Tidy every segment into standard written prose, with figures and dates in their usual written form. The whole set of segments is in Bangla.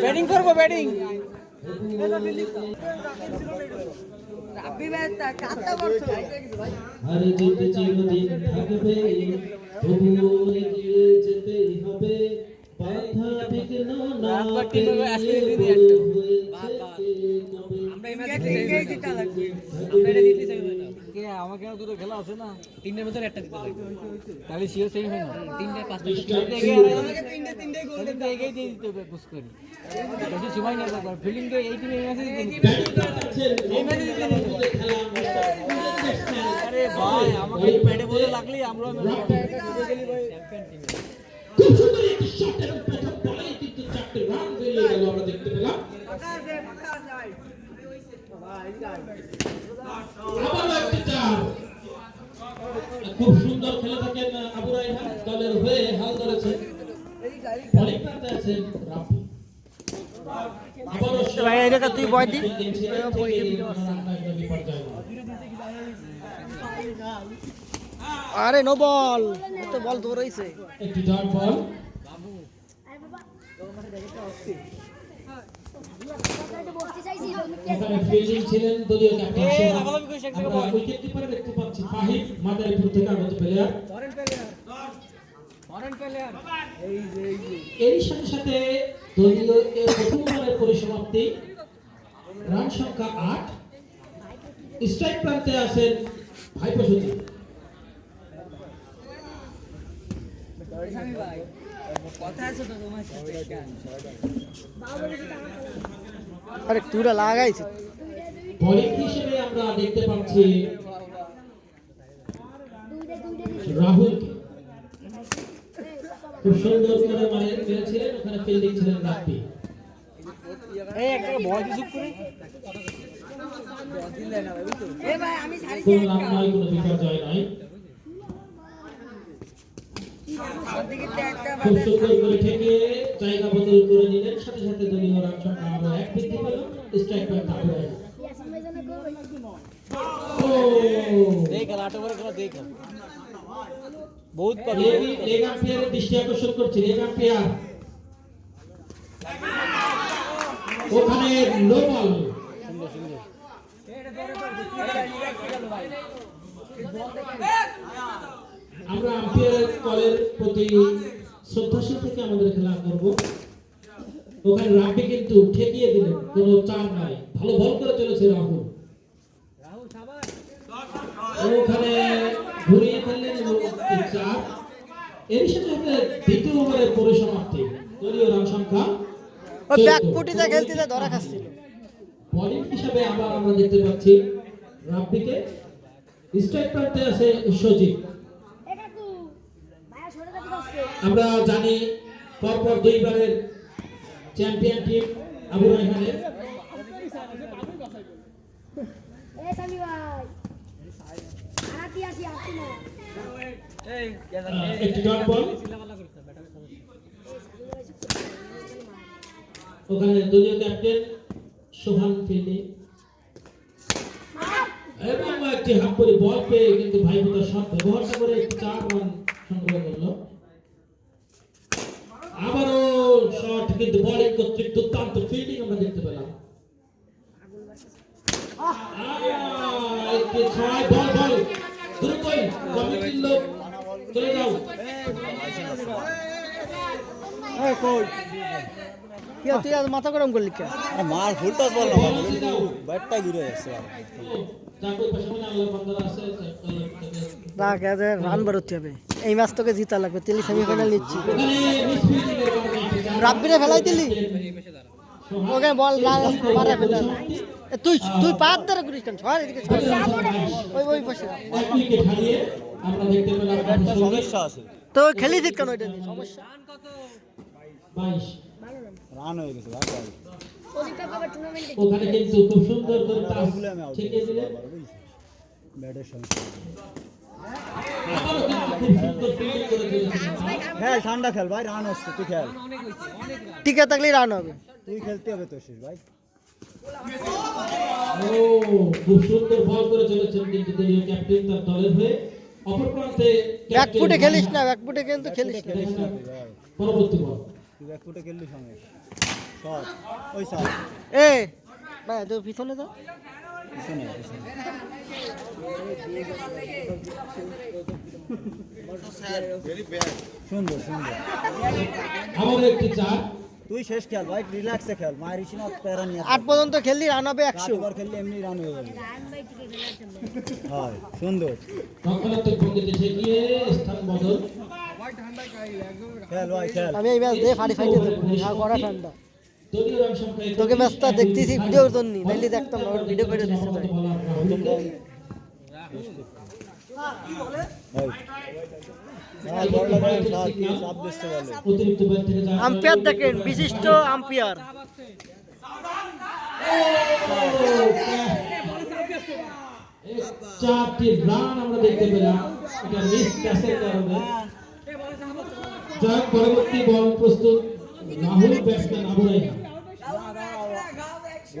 ব্যাটিং করবো ব্যাটিং আরে যেতে চিরদিন থাকবে তবুও এগিয়ে যেতে হবে বাধা বিঘ্ন না পেরিয়ে আমাকে দুটো খেলা আছে না, তিনটার ভিতরে একটা দিতে লাগবে, তাহলে সিও সেম হয় না। তিনটে পাঁচটা এগিয়ে দিয়ে দিতে হবে পুশ করে, বেশি সময় না দরকার। ফিল্ডিং তো এই টিমে এই ম্যাচে দিতে নিতে, এই ম্যাচে দিতে নিতে। আরে ভাই আমাকে ব্যাটে বলে লাগলেই আমরা খুব সুন্দর একটি শট এবং প্রথম বলেই কিন্তু 4টি রান বেরিয়ে গেল আমরা দেখতে পেলাম। আবারও একটি চার। খুব সুন্দর খেলে থাকেন আবু রায়হান, দলের হয়ে হাল ধরেছেন। বলিং করতে আছেন রাফি। ভাই এটা তুই বয় দি আরে নো বল, তো বল তো রইছে একটি ডট বল। এখানে ফিল্ডিং ছিলেন দলীয় ক্যাপ্টেন, আমরা উইকেট কিপার দেখতে পাচ্ছি ফাহিম, মাদারীপুর থেকে আগত প্লেয়ার। এর সাথে সাথে দলীয় এর প্রথম ওভারের পরিসমাপ্তি, রান সংখ্যা 8। স্ট্রাইক প্রান্তে আছেন ভাইপো সচিব। আরে তুরা লাগাইছিস। বোলিং হিসেবে আমরা দেখতে পাচ্ছি রাহুল, খুব সুন্দর করে মেরেছিলেন। ওখানে ফিল্ডিং ছিলেন রাফি। এই একটা বল দি চুপ করে কোনো রান নয়, কোনো বিপর্যয় নয়। খুব সুন্দর করে ঠেকে জায়গা বদল করে নিলেন, সাথে সাথে দলীয় রান সংখ্যা আরো 1 বৃদ্ধি পেল। স্ট্রাইক পয়েন্ট আরো 1। দেখ লাটো করে খেলা দেখ বহুত লেগ আম্পায়ারের দৃষ্টি আকর্ষণ করছে। লেগ আম্পায়ার ওখানে নো বল। আমরা আম্পায়ারের কলের প্রতি শ্রদ্ধাশীল থেকে আমাদের খেলা করব। ওখানে রাফি কিন্তু ঠেকিয়ে দিলেন, কোনো চার নাই, ভালো বল করে চলেছে রাহুল। ওখানে ঘুরিয়ে ফেললেন এবং 4। এর সাথে সাথে দ্বিতীয় ওভারের পরিসমাপ্তি, দলীয় রান সংখ্যা 14। ব্যাকফুটিতে খেলতে ধরা খাচ্ছিল। বোলিং হিসাবে আবার আমরা দেখতে পাচ্ছি রাফিকে। স্ট্রাইক প্রান্তে আছে সজীব। আমরা জানি পরপর 2 বারের চ্যাম্পিয়ন টিম আবু রায়হানের। একটি ডট বল। ওখানে দলীয় ক্যাপ্টেন সোহান ফিল্ডিং এবং একটি হাফ করে বল পেয়ে কিন্তু ভাইবোতা শট ব্যবহারটা করে একটি 4 রান সংগ্রহ করলো। আবারও শট, কিন্তু বোলিং কর্তৃক দুর্দান্ত ফিল্ডিং আমরা দেখতে পেলাম। একটি 6 বল বল দ্রুতই কমিটির লোক চলে যাও। এই কই কি তুই আজ মাথা গরম করলি কেন? আরে মার ফুল টস বল না, ব্যাটটা ঘুরে যাচ্ছে। যাকো পেছনে আল্লাহ বান্দারা আছে, দেখ এদের রান বেরোতে হবে। এই ম্যাচ তোকে জিতা লাগবে, তেলি সেমিফাইনাল নিচ্ছি। ওখানে মিস ফিল্ডিং এর কারণে রাব্বিরে ফেলাই দিলি, ওকে বল মারা ফেলা। তুই তুই পাত ধরে করিস কেন? ছয় এদিকে ওই বসে 1 উইকেট হারিয়ে আমরা দেখতে পেলাম একটা সমস্যা আছে, তো খেলিস কেন? ওইটা নিয়ে সমস্যা। 22 রান হয়ে গেছে ভাই। ওখানে কিন্তু খুব সুন্দর করে পাস ঠেকিয়ে দিলেন। ব্যাটের সমস্যা। আবারও কিন্তু খুব সুন্দর ফিল্ডিং করে চলেছেন। খেল, ঠান্ডা খেল ভাই, রান হচ্ছে, তুই খেল। টিকে থাকলেই রান হবে। তুই খেলতে হবে তো শেষ ভাই। ও খুব সুন্দর বল করে চলেছেন কিন্তু দলীয় ক্যাপ্টেন তার দলের হয়ে। অপর প্রান্তে ব্যাকফুটে খেলিস না, ব্যাকফুটে কিন্তু খেলিস না। পরবর্তী বল তুই ব্যাকফুটে খেললি সমস্যা। শট ওই শট এ ভাই তুই পিছনে যা পিছনে পিছনে সুন্দর সুন্দর আবার একটি চার। তুই শেষ খেল ভাই, রিল্যাক্সে খেল, মারিস না প্যারা নিয়ে। 8 পর্যন্ত খেললি রান হবে 100 একবার খেললে এমনি রান হয়ে যাবে। হয় সুন্দর রক্ষণাত্মক ভঙ্গিতে ঠেকিয়ে স্থান বদল। খেল ভাই খেল। আমি এই ম্যাচ দিয়ে ফাড়ি ফাইটে দেবো আর কড়া ঠান্ডা দলীয় রান সংখ্যা তোকে ম্যাচটা দেখতেছি ভিডিওর জন্য নাইলে দেখতাম না, ওর ভিডিও করে দিচ্ছে তাই ভাই বলটা ভাই সাব দিতে বলে। অতিরিক্ত ব্যাট থেকে চার। আম্পায়ার দেখেন, বিশিষ্ট আম্পায়ার। চারটি রান আমরা দেখতে পেলাম, এটা মিস ক্যাচের কারণে। যাক, পরবর্তী বল প্রস্তুত রাহুল, ব্যাটসম্যান আবু রায়হান।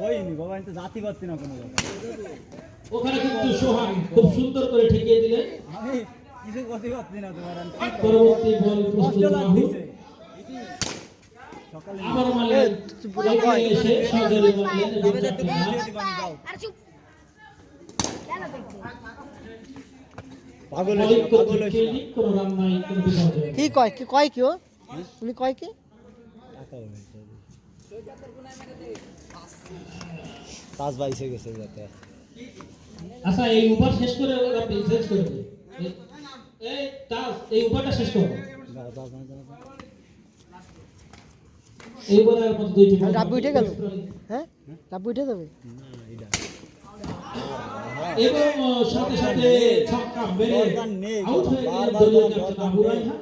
ওই নি বাবা, আমি তো জাতি পাচ্ছি না কোনো কথা। ওখানে কিন্তু সোহান খুব সুন্দর করে ঠেকিয়ে দিলেন। আমি কিছু করতে পারছি না তোমার। পরবর্তী বল প্রস্তুত রাহুল। সকালে আবার মারলেন, এসে সহজে মারলেন এবং চারটি রান। পাগল বলিং হয়েছে, পাগল করতে হয়েছে। ফিল্ডিং, কোনো রান নাই, কোনো বিপর্যয়। কি কয় কি ও উনি কয় কি টাকা হয়েছে। পাঁচ বাইশে গেছে যাতে। আচ্ছা, এই ওভার শেষ করে আপনি শেষ করে দিন। এই তাস, এই ওভারটা শেষ করো। এই ওভারের মধ্যে দুইটি বল। রাব্বি উঠে গেল? হ্যাঁ রাব্বি উঠে যাবে। এবং সাথে সাথে ছক্কা মেরে আউট হয়ে গেলেন দলীয় ক্যাপ্টেন আবু রায়হান।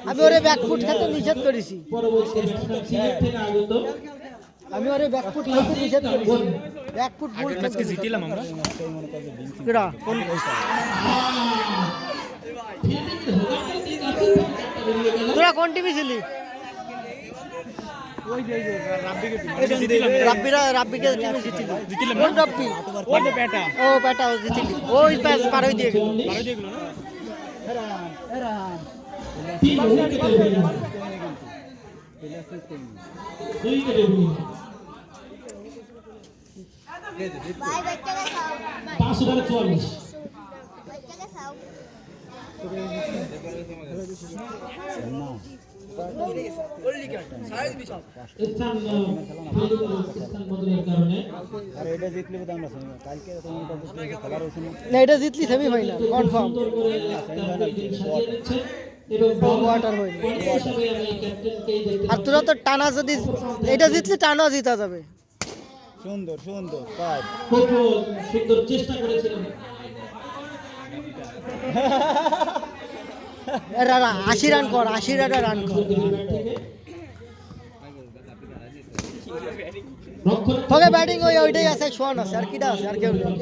আমি ওরে ব্যাকফুট খেতে নিষেধ করেছি, পরবর্তী ব্যাটসম্যান সিলেট থেকে আগত। আমি ওরে ব্যাকফুট খেতে নিষেধ করেছি। ব্যাকফুট বল খেতে জিতিলাম আমরা। কেডা কোন তোরা কোন টিভি ছিলি? রাব্বিকে টিমে জিতিল। কোন রাব্বি? ও পেটা ও জিতিল। ওই প্যাচ পার হয়ে দিয়ে গেল। তিন উইকেটে বিনিয়োগ। দুই উইকেটে বিনিয়োগ। 5 ওভারে 44। স্থান বদলের কারণে আর এটা জিতলে তো আমরা শুনি কালকে তোমার কাছে খেলার হচ্ছে না। না এটা জিতলি সেমিফাইনাল কনফার্ম। সুন্দর করে তার ফিল্ডিং সাজিয়ে নিচ্ছেন এবং ওয়াটার হয়নি। হিসাবে আমি ক্যাপ্টেনকেই দেখতে আর তোরা তো টানা যদি এটা জিতলি টানা জিতা যাবে। সুন্দর সুন্দর কাজ। খুব সুন্দর চেষ্টা করেছিলেন। এরা 80 রান কর, 80 রান কর। ওকে ব্যাটিং ওইটাই আছে, সোয়ান আছে, আর কিটা আছে, আর কেউ নেই।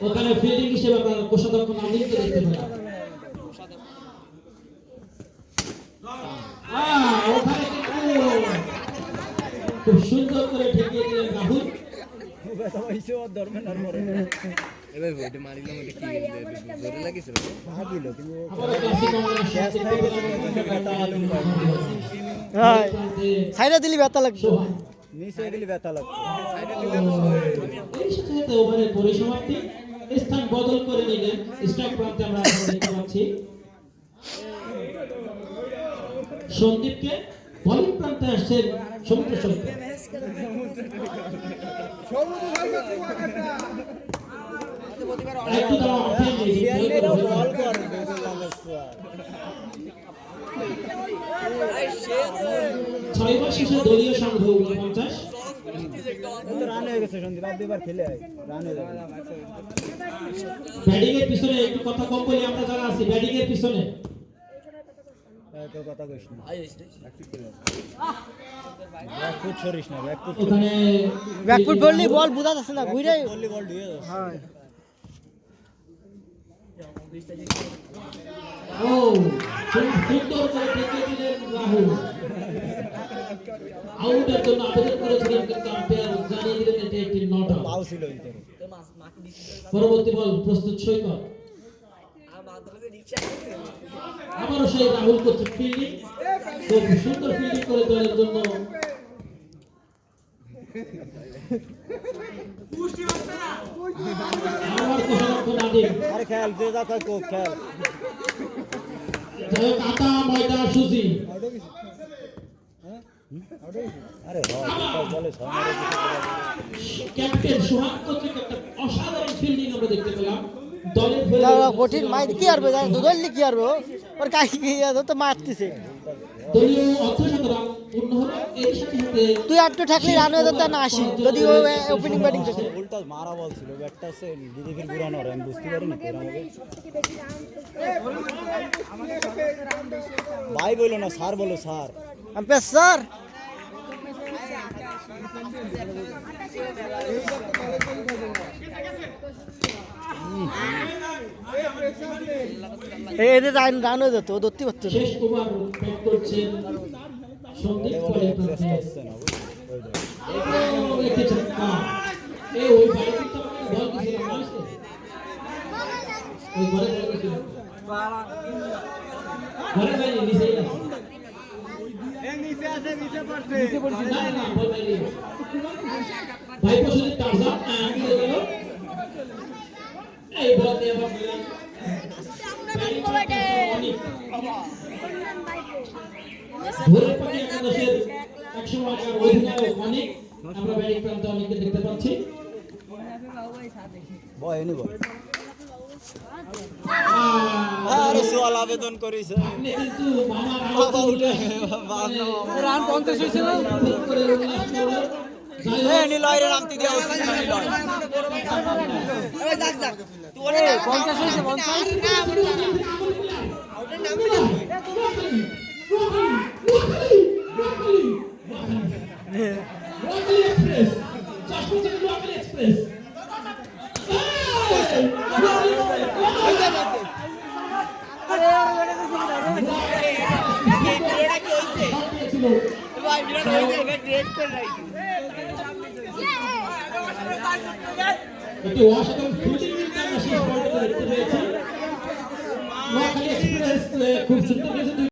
ওখানে ফিল্ডিং হিসেবে আমরা কোষাধ্যক্ষ নাজিমকে দেখতে পেলাম। ওখানে কিন্তু খুব সুন্দর করে ঠেকিয়ে দিলেন রাহুল। সাইডে দিলি ব্যথা লাগবে। নিচে গেলে ব্যথা লাগবে। এই সাথে ওভারের পরিসমাপ্তি। স্থান বদল করে নিলেন স্ট্রাইক প্রান্তে আমরা এখন দেখতে পাচ্ছি সন্দীপকে। বোলিং প্রান্তে আসছেন সমুদ্র সৈকত। একটু দাঁড়াও, বল করে 6 ওভার শেষে দলীয় সংঘ 49। রান হয়ে গেছে সন্দীপ, আর দুবার খেলে রান হয়ে যাবে। ব্যাটিং এর পিছনে একটু কথা কম বলি আমরা যারা আছি ব্যাটিং এর পিছনে। তোর কথা কইস না, ব্যাকফুট ছড়িস না, ব্যাকফুট ওখানে ব্যাকফুট বললি বল বুঝা যাচ্ছে না, ঘুরে বললি বল ঢুকে যাচ্ছে। হ্যাঁ ও সুন্দর করে ঠেকিয়ে দিলেন রাহুল। আউটের জন্য আবেদন করেছিলেন কিন্তু আম্পায়ার জানিয়ে দিলেন এটা একটি নট আউট। পাও ছিল ভিতরে। পরবর্তী বল প্রস্তুত সৈকত। আবারও সেই রাহুল করছে ফিল্ডিং। খুব সুন্দর ফিল্ডিং করে দলের জন্য আমার কোষাধ্যক্ষ নাদিম। আরে খেল যে যা থাকো খেল যাই হোক আতা ময়দা সুজি আরে হয় বলে সামনে ক্যাপ্টেন সোহাগ কর্তৃক একটা অসাধারণ ফিল্ডিং আমরা দেখতে পেলাম দলের কঠিন মাই কি আর ধরলি কি আর ওর কাকি কি তো মারতেছে দলীয় অর্ধশতরান পূর্ণ হলো এর সাথে সাথে তুই একটু ঠাকলি রান হয়ে যেত না আসি যদি ও ওপেনিং ব্যাটিং করতে উল্টা মারা বল ছিল ব্যাটটা সে বিজেপির ঘুরানো আমি বুঝতে পারি না কেন ভাই বলো না স্যার বলো স্যার আম্পায়ার স্যার এদের রান হয়ে যেত ও ধরতে পারতো না শেষ ওভার ব্যাট করছেন সন্দীপ পরের প্রান্তে আসছে না ওই দেখ একটি ছক্কা এই ওই বাড়ি কিন্তু বল দিছিল না ওই ঘরে বল দিছিল ঘরে বাইরে নিচেই আছে নিচে পড়ছে না না বল বাইরে ভাই পছন্দের টারজান আঙ্গুলে গেল এই বল দিয়ে আবার ভোরের পানি একাদশের 100 আকার অধিনায়ক অনেক আমরা ব্যাটিং প্রান্তে অনেককে দেখতে পাচ্ছি বয় এনি বল আরে সোয়াল আবেদন করিস আপনি কিন্তু মামার বাবা উঠে রান 50 হয়েছিল এ নিলয়ের নামটি দিয়া উচিত না নিলয় ওই যাক যাক তুই ওরে 50 হয়েছে একটি অসাধারণ ফিল্ডিং আমরা শেষ পর্যন্ত দেখতে পেয়েছি নোয়াখালী এক্সপ্রেস খুব সুন্দর